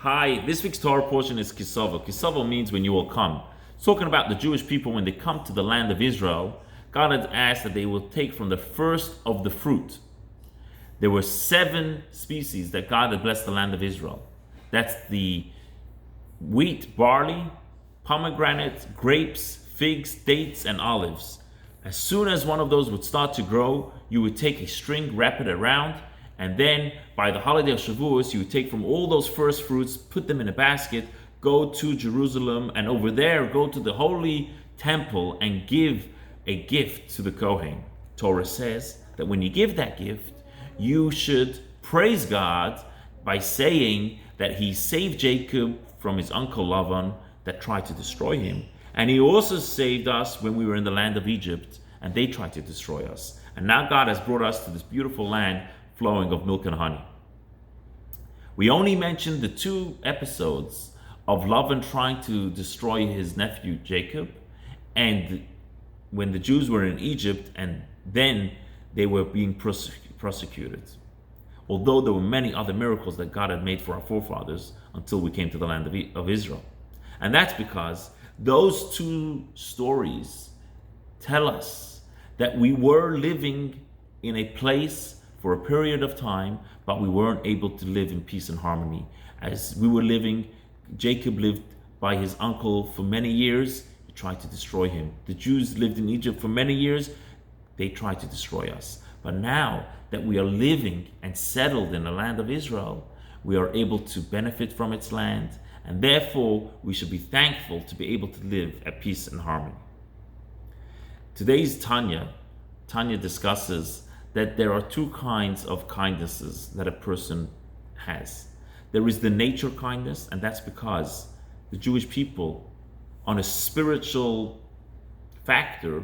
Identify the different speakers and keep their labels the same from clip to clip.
Speaker 1: Hi, this week's Torah portion is Kisovo. Kisovo means when you will come. It's talking about the Jewish people when they come to the land of Israel. God has asked that they will take from the first of the fruit. There were 7 species that God had blessed the land of Israel. That's the wheat, barley, pomegranate, grapes, figs, dates, and olives. As soon as one of those would start to grow, you would take a string, wrap it around, and then by the holiday of Shavuos, you would take from all those first fruits, put them in a basket, go to Jerusalem, and over there go to the holy temple and give a gift to the Kohen. Torah says that when you give that gift, you should praise God by saying that he saved Jacob from his uncle Lavan that tried to destroy him. And he also saved us when we were in the land of Egypt and they tried to destroy us. And now God has brought us to this beautiful land flowing of milk and honey. We only mentioned the 2 episodes of Lavan trying to destroy his nephew Jacob, and when the Jews were in Egypt and then they were being prosecuted. Although there were many other miracles that God had made for our forefathers until we came to the land of Israel. And that's because those 2 stories tell us that we were living in a place for a period of time, but we weren't able to live in peace and harmony. As we were living, Jacob lived by his uncle for many years. He tried to destroy him. The Jews lived in Egypt for many years. They tried to destroy us. But now that we are living and settled in the land of Israel, we are able to benefit from its land, and therefore we should be thankful to be able to live at peace and harmony. Today's Tanya discusses that there are 2 kinds of kindnesses that a person has. There is the nature kindness, and that's because the Jewish people, on a spiritual factor,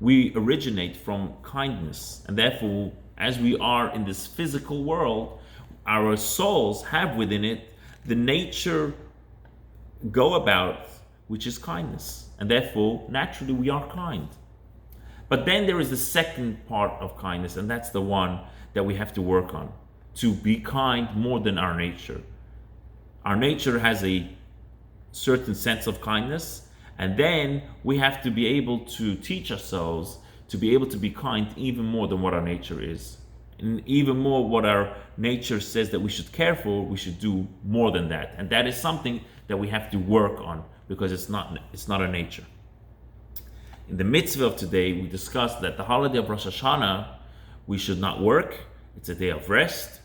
Speaker 1: we originate from kindness. And therefore, as we are in this physical world, our souls have within it the nature go about, which is kindness. And therefore, naturally, we are kind. But then there is the second part of kindness, and that's the one that we have to work on, to be kind more than our nature. Our nature has a certain sense of kindness, and then we have to be able to teach ourselves to be able to be kind even more than what our nature is. And even more what our nature says that we should care for, we should do more than that. And that is something that we have to work on because it's not our nature. In the mitzvah of today, we discussed that the holiday of Rosh Hashanah, we should not work. It's a day of rest.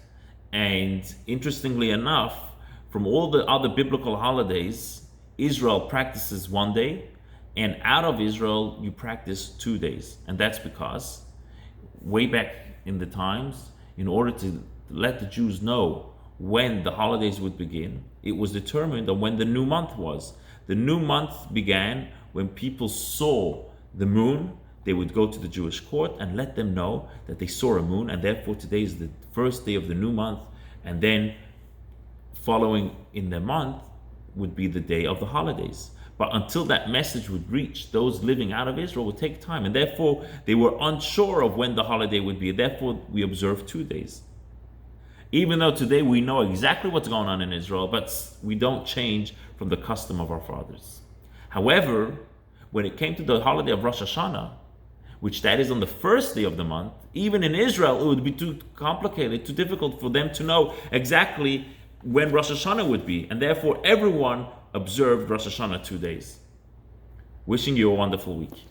Speaker 1: And interestingly enough, from all the other biblical holidays, Israel practices 1 day, and out of Israel, you practice 2 days. And that's because way back in the times, in order to let the Jews know when the holidays would begin, it was determined on when the new month was. The new month began when people saw the moon. They would go to the Jewish court and let them know that they saw a moon, and therefore today is the first day of the new month, and then following in the month would be the day of the holidays. But until that message would reach those living out of Israel would take time, and therefore they were unsure of when the holiday would be. Therefore we observe 2 days. Even though today we know exactly what's going on in Israel, but we don't change from the custom of our fathers. However, when it came to the holiday of Rosh Hashanah, which that is on the first day of the month, even in Israel, it would be too complicated, too difficult for them to know exactly when Rosh Hashanah would be. And therefore, everyone observed Rosh Hashanah 2 days. Wishing you a wonderful week.